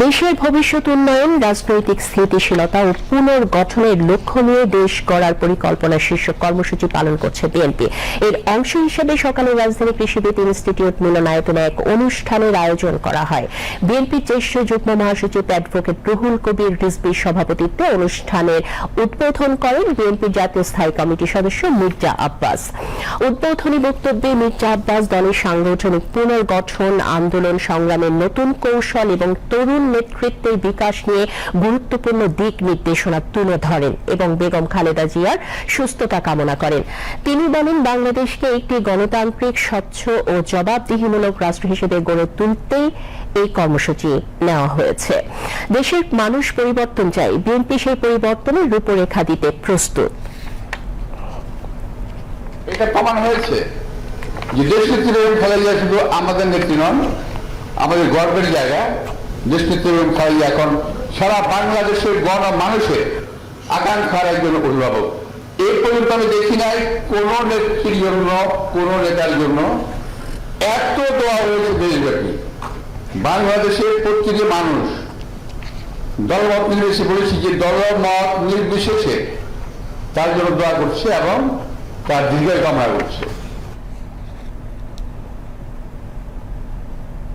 দেশের ভবিষ্যৎ উন্নয়ন, রাজনৈতিক স্থিতিশীলতা ও পুনর্গঠনের লক্ষ্য নিয়ে দেশ গড়ার পরিকল্পনা শীর্ষক কর্মসূচি পালন করছে বিএনপি। এর অংশ হিসেবে সকালে রাজধানী কৃষিবিদ ইনস্টিটিউট মিলনায়তনে এক অনুষ্ঠানের আয়োজন করা হয়। বিএনপির জ্যেষ্ঠ যুগ্ম মহাসচিব অ্যাডভোকেট রুহুল কবির রিজভীর সভাপতিত্বে অনুষ্ঠানের উদ্বোধন করেন বিএনপির জাতীয় স্থায়ী কমিটির সদস্য মির্জা আব্বাস। উদ্বোধনী বক্তব্যে মির্জা আব্বাস দলের সাংগঠনিক পুনর্গঠন, আন্দোলন সংগ্রামের নতুন কৌশল এবং তরুণ নেতৃত্বের বিকাশ নিয়ে গুরুত্বপূর্ণ দিক নির্দেশনা তুলে ধরেন এবং বেগম খালেদা জিয়ার সুস্থতা কামনা করেন। তিনি বলেন, বাংলাদেশকে একটি গণতান্ত্রিক, স্বচ্ছ ও জবাবদিহিমূলক রাষ্ট্র হিসেবে গড়ে তুলতেই এই কর্মসূচি নেওয়া হয়েছে। দেশের মানুষ পরিবর্তন চায়, বিএনপি সেই পরিবর্তনের রূপরেখা দিতে প্রস্তুত। এটা প্রমাণ হয়েছে যে দেশনেত্রী বেগম খালেদা জিয়া শুধু আমাদের নেত্রী নন, আমাদের গর্বের জায়গা। দেশনেত্রী বেগম খালেদা জিয়া এখন সারা বাংলাদেশের মানুষের আকাঙ্ক্ষার একজন অভিভাবক। এই পর্যন্ত আমি দেখি নাই কোন নেত্রীর জন্য, কোন নেতার জন্য এত দোয়া হয়েছে দেশব্যাপী। বাংলাদেশের প্রত্যেকটি মানুষ দলমত নির্বিশেষে, বলেছি যে দলমত নির্বিশেষে তার জন্য দোয়া করছে এবং তার দীর্ঘায়ু কামনা করছে।